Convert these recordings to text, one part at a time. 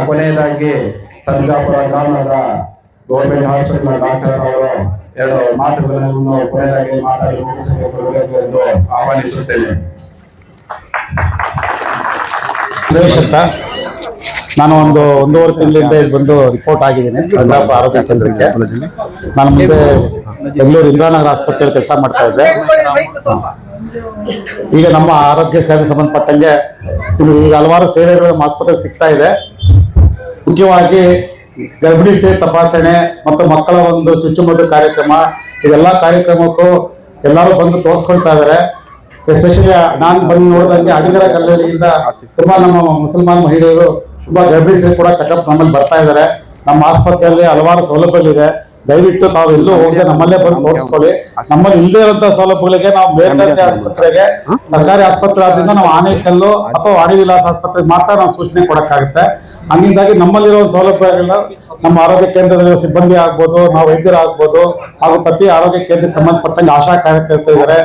ಕೊನೆಯದಾಗಿ ಸರ್ಜಾಪುರ ಗ್ರಾಮದ government hospital doctor ಅವರು ಎರಡು ಮಾತುಗಳನ್ನು ಕೊನೆಯದಾಗಿ ಮಾತಾಡಿ ಮುಗಿಸಬೇಕು ಎಂದು ಆಹ್ವಾನಿಸುತ್ತೇನೆ. ನಾನು ಒಂದೂವರೆ ತಿಂಗಳಿಂದ ಬಂದು ರಿಪೋರ್ಟ್ ಆಗಿದ್ದೀನಿ ಸರ್ಜಾಪುರ ಆರೋಗ್ಯ ಕೇಂದ್ರಕ್ಕೆ. ನಾನು ಮುಂದೆ ಬೆಂಗಳೂರು ಇಂದಿರಾನಗರ ಆಸ್ಪತ್ರೆಯಲ್ಲಿ ಕೆಲಸ ಮಾಡ್ತಾ ಇದ್ದೆ. ಈಗ ನಮ್ಮ ಆರೋಗ್ಯ ಕೇಂದ್ರ ಸಂಬಂಧಪಟ್ಟಂಗೆ ಈಗ ಹಲವಾರು ಸೇವೆಗಳು ನಮ್ಮ ಆಸ್ಪತ್ರೆಗೆ ಸಿಗ್ತಾ ಇದೆ. ಮುಖ್ಯವಾಗಿ ಗರ್ಭಿಣಿ ಸೇವೆ ತಪಾಸಣೆ ಮತ್ತು ಮಕ್ಕಳ ಒಂದು ಚುಚ್ಚುಮದ್ದು ಕಾರ್ಯಕ್ರಮ, ಇದೆಲ್ಲ ಕಾರ್ಯಕ್ರಮಕ್ಕೂ ಎಲ್ಲರೂ ಬಂದು ತೋರಿಸ್ಕೊಳ್ತಾ ಇದ್ದಾರೆ. ಎಸ್ಪೆಷಲಿ ನಾನು ಬಂದು ನೋಡಿದಂಗೆ ಅಡಿಗರ ಕಲ್ಲೂರಿಯಿಂದ ತುಂಬಾ ನಮ್ಮ ಮುಸಲ್ಮಾನ್ ಮಹಿಳೆಯರು ತುಂಬಾ ಗರ್ಭಿಣಿ ಸೇವೆ ಕೂಡ ಚೆಕಪ್ ನಮ್ಮಲ್ಲಿ ಬರ್ತಾ ಇದ್ದಾರೆ. ನಮ್ಮ ಆಸ್ಪತ್ರೆಯಲ್ಲಿ ಹಲವಾರು ಸೌಲಭ್ಯಗಳಿದೆ. ದಯವಿಟ್ಟು ತಾವು ಎಲ್ಲೂ ಹೋಗದೆ ನಮ್ಮಲ್ಲೇ ಬಂದು ತೋರಿಸ್ಕೊಳ್ಳಿ. ನಮ್ಮಲ್ಲಿ ಇಲ್ಲದೇ ಇರುವಂತಹ ಸೌಲಭ್ಯಗಳಿಗೆ ನಾವು ಬೇರೆ ಆಸ್ಪತ್ರೆಗೆ, ಸರ್ಕಾರಿ ಆಸ್ಪತ್ರೆ ಆದ್ರಿಂದ ನಾವು ಆನೇಕಲ್ಲು ಅಥವಾ ವಾಣಿ ವಿಲಾಸ ಆಸ್ಪತ್ರೆಗೆ ಮಾತ್ರ ನಾವು ಸೂಚನೆ ಕೊಡಕ್ಕಾಗುತ್ತೆ. ಹಂಗಿಂದಾಗಿ ನಮ್ಮಲ್ಲಿರೋ ಸೌಲಭ್ಯಗಳನ್ನ ನಮ್ಮ ಆರೋಗ್ಯ ಕೇಂದ್ರದಲ್ಲಿ ಸಿಬ್ಬಂದಿ ಆಗ್ಬೋದು, ನಾವು ವೈದ್ಯರಾಗ್ಬೋದು, ಹಾಗೂ ಪ್ರತಿ ಆರೋಗ್ಯ ಕೇಂದ್ರಕ್ಕೆ ಸಂಬಂಧಪಟ್ಟಂಗೆ ಆಶಾ ಕಾರ್ಯಕರ್ತರು ಇದ್ದಾರೆ.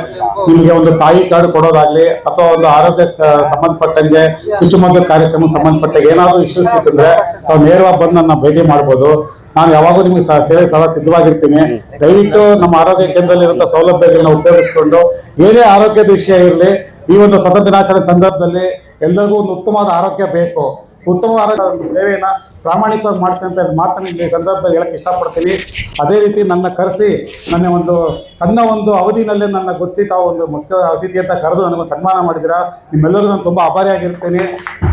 ನಿಮಗೆ ಒಂದು ತಾಯಿ ಕಾರ್ಡ್ ಕೊಡೋದಾಗ್ಲಿ ಅಥವಾ ಒಂದು ಆರೋಗ್ಯ ಸಂಬಂಧಪಟ್ಟಂಗೆ ಚುಚ್ಚುಮದ್ದು ಕಾರ್ಯಕ್ರಮ ಸಂಬಂಧಪಟ್ಟ ಏನಾದರೂ ಇಶ್ಯೂಸ್ ಇತ್ತಂದ್ರೆ ತಾವು ನೇರವಾಗಿ ಬಂದು ನನ್ನ ಭೇಟಿ ಮಾಡ್ಬೋದು. ನಾನು ಯಾವಾಗೂ ನಿಮಗೆ ಸೇವೆ ಸಹ ಸಿದ್ಧವಾಗಿರ್ತೀನಿ. ದಯವಿಟ್ಟು ನಮ್ಮ ಆರೋಗ್ಯ ಕೇಂದ್ರದಲ್ಲಿ ಇರುವಂತಹ ಸೌಲಭ್ಯಗಳನ್ನ ಉಪಯೋಗಿಸಿಕೊಂಡು ಏನೇ ಆರೋಗ್ಯದ ವಿಷಯ ಇರಲಿ, ಈ ಒಂದು ಸ್ವತಂತ್ರ ದಿನಾಚರಣೆ ಸಂದರ್ಭದಲ್ಲಿ ಎಲ್ಲರಿಗೂ ಒಂದು ಉತ್ತಮವಾದ ಆರೋಗ್ಯ ಬೇಕು. ಉತ್ತಮವಾದ ಸೇವೆಯನ್ನು ಪ್ರಾಮಾಣಿಕವಾಗಿ ಮಾಡ್ತೇನೆ ಅಂತ ಮಾತನ್ನು ಈ ಸಂದರ್ಭದಲ್ಲಿ ಹೇಳಕ್ಕೆ ಇಷ್ಟಪಡ್ತೀನಿ. ಅದೇ ರೀತಿ ನನ್ನ ಕರೆಸಿ ನನ್ನ ಒಂದು ಸಣ್ಣ ಒಂದು ಅವಧಿನಲ್ಲೇ ನನ್ನ ಗುರುತಿಸಿ ತಾವು ಒಂದು ಮುಖ್ಯ ಅತಿಥಿ ಅಂತ ಕರೆದು ನನಗೆ ಸನ್ಮಾನ ಮಾಡಿದ್ದೀರಾ. ನಿಮ್ಮೆಲ್ಲರಿಗೂ ನಾನು ತುಂಬ ಆಭಾರಿಯಾಗಿರ್ತೇನೆ.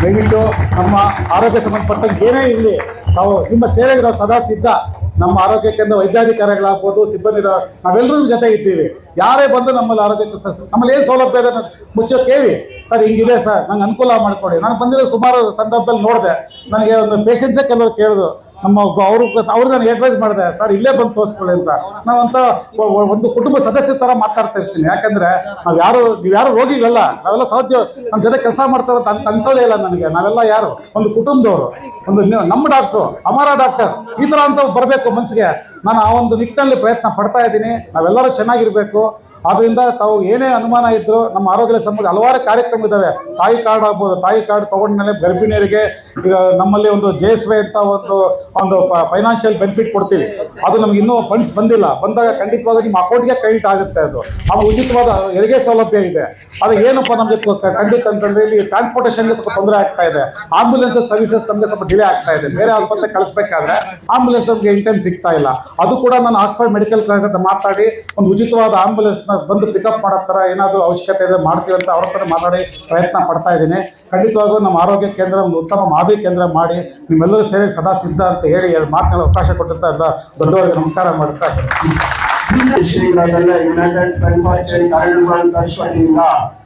ದಯವಿಟ್ಟು ನಮ್ಮ ಆರೋಗ್ಯ ಸಂಬಂಧಪಟ್ಟಂಗೆ ಏನೇ ಇರಲಿ ತಾವು ನಿಮ್ಮ ಸೇವೆಗೆ ನಾವು ಸದಾ ಸಿದ್ಧ. ನಮ್ಮ ಆರೋಗ್ಯ ಕೇಂದ್ರ ವೈದ್ಯಾಧಿಕಾರಿಗಳಾಗ್ಬೋದು, ಸಿಬ್ಬಂದಿ, ನಾವೆಲ್ಲರೂ ಜೊತೆ ಇದ್ದೀವಿ. ಯಾರೇ ಬಂದು ನಮ್ಮಲ್ಲಿ ಆರೋಗ್ಯ ನಮ್ಮಲ್ಲಿ ಏನು ಸೌಲಭ್ಯ ಇದೆ ಮುಖ್ಯ ಕೇಳಿ, ಸರ್ ಹಿಂಗಿದೆ ಸರ್ ನಂಗೆ ಅನುಕೂಲ ಮಾಡಿಕೊಡಿ. ನಾನು ಬಂದಿರೋ ಸುಮಾರು ಸಂದರ್ಭದಲ್ಲಿ ನೋಡಿದೆ, ನನಗೆ ಒಂದು ಪೇಷಂಟ್ಸೇ ಕೆಲವರು ಕೇಳಿದ್ರು, ನಮ್ಮ ಅವ್ರಿಗೆ ನಾನು ಅಡ್ವೈಸ್ ಮಾಡಿದೆ, ಸರ್ ಇಲ್ಲೇ ಬಂದು ತೋರಿಸ್ಕೊಳ್ಳಿ ಅಂತ. ನಾವಂತ ಒಂದು ಕುಟುಂಬ ಸದಸ್ಯ ಥರ ಮಾತಾಡ್ತಾ ಇರ್ತೀನಿ. ಯಾಕಂದರೆ ನೀವು ಯಾರು ರೋಗಿಗಳಲ್ಲ, ನಾವೆಲ್ಲ ಸಾಧ್ಯ ನಮ್ಮ ಜೊತೆ ಕೆಲಸ ಮಾಡ್ತಾರೆ ಅಂತ ಅನ್ಸೋದೇ ಇಲ್ಲ ನನಗೆ. ನಾವೆಲ್ಲ ಯಾರು ಒಂದು ಕುಟುಂಬದವರು, ಒಂದು ನಮ್ಮ ಡಾಕ್ಟ್ರು, ಅಮರ ಡಾಕ್ಟರ್, ಈ ಥರ ಅಂತ ಬರಬೇಕು ಮನಸ್ಸಿಗೆ. ನಾನು ಆ ಒಂದು ನಿಟ್ಟಿನಲ್ಲಿ ಪ್ರಯತ್ನ ಪಡ್ತಾ ಇದ್ದೀನಿ. ನಾವೆಲ್ಲರೂ ಚೆನ್ನಾಗಿರಬೇಕು. ಆದ್ದರಿಂದ ತಾವು ಏನೇ ಅನುಮಾನ ಇದ್ದರೂ ನಮ್ಮ ಆರೋಗ್ಯ ಸಂಬಂಧ ಹಲವಾರು ಕಾರ್ಯಕ್ರಮ ಇದ್ದಾವೆ. ತಾಯಿ ಕಾರ್ಡ್ ಆಗ್ಬೋದು, ತಾಯಿ ಕಾರ್ಡ್ ತೊಗೊಂಡ್ಮೇಲೆ ಗರ್ಭಿಣಿಯರಿಗೆ ಈಗ ನಮ್ಮಲ್ಲಿ ಒಂದು JSY ಅಂತ ಒಂದು ಫೈನಾನ್ಷಿಯಲ್ ಬೆನಿಫಿಟ್ ಕೊಡ್ತೀವಿ. ಅದು ನಮ್ಗೆ ಇನ್ನೂ ಫಂಡ್ಸ್ ಬಂದಿಲ್ಲ. ಬಂದಾಗ ಖಂಡಿತವಾದ ನಿಮ್ಮ ಅಕೌಂಟ್ಗೆ ಕ್ರೆಡಿಟ್ ಆಗುತ್ತೆ. ಅದು ಉಚಿತವಾದ ಹೆರಿಗೆ ಸೌಲಭ್ಯ ಇದೆ. ಅದು ಏನಪ್ಪ ನಮಗೆ ಖಂಡಿತ ಅಂತಂದ್ರೆ ಇಲ್ಲಿ ಟ್ರಾನ್ಸ್ಪೋರ್ಟೇಷನ್ಗೆ ಸ್ವಲ್ಪ ತೊಂದರೆ ಆಗ್ತಾ ಇದೆ. ಆಂಬ್ಯುಲೆನ್ಸ್ ಸರ್ವಿಸಸ್ ನಮಗೆ ಸ್ವಲ್ಪ ಡಿಲೇ ಆಗ್ತಾ ಇದೆ. ಬೇರೆ ಆಸ್ಪತ್ರೆಗೆ ಕಳಿಸ್ಬೇಕಾದ್ರೆ ಆಂಬ್ಯುಲೆನ್ಸ್ ನಮಗೆ ಇನ್ ಟೈಮ್ ಸಿಗ್ತಾ ಇಲ್ಲ. ಅದು ಕೂಡ ನಾನು ಆಕ್ಸ್ಫರ್ಡ್ ಮೆಡಿಕಲ್ ಕಾಲೇಜ್ ಅಂತ ಮಾತಾಡಿ ಒಂದು ಉಚಿತವಾದ ಆಂಬ್ಯುಲೆನ್ಸ್ ಬಂದು ಪಿಕಪ್ ಮಾಡೋ ಥರ ಏನಾದರೂ ಅವಶ್ಯಕತೆ ಇದೆ ಮಾಡ್ತೀವಿ ಅಂತ ಅವ್ರ ಹತ್ರ ಮಾತಾಡಿ ಪ್ರಯತ್ನ ಪಡ್ತಾ ಇದ್ದೀನಿ. ಖಂಡಿತವಾಗೂ ನಮ್ಮ ಆರೋಗ್ಯ ಕೇಂದ್ರ ಒಂದು ಉತ್ತಮ ಮಾದರಿ ಕೇಂದ್ರ ಮಾಡಿ ನಿಮ್ಮೆಲ್ಲರೂ ಸೇವೆ ಸದಾ ಸಿದ್ಧ ಅಂತ ಹೇಳಿ ಮಾತನಾಡಲು ಅವಕಾಶ ಕೊಟ್ಟಿರ್ತಾ ಎಲ್ಲ ದೊಡ್ಡವರಿಗೆ ನಮಸ್ಕಾರ ಮಾಡ್ತಾ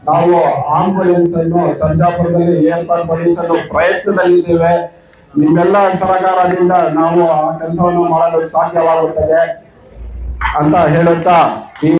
ನಾವು ಆಂಬುಲೆನ್ಸ್ ಅನ್ನು ಸರ್ಜಾಪುರದಲ್ಲಿ ಏರ್ಪಡಿಸಲು ಪ್ರಯತ್ನದಲ್ಲಿದ್ದೇವೆ. ನಿಮ್ಮೆಲ್ಲ ಸಹಕಾರದಿಂದ ನಾವು ಆ ಕೆಲಸವನ್ನು ಮಾಡಲು ಸಾಧ್ಯವಾಗುತ್ತದೆ ಅಂತ ಹೇಳುತ್ತಾ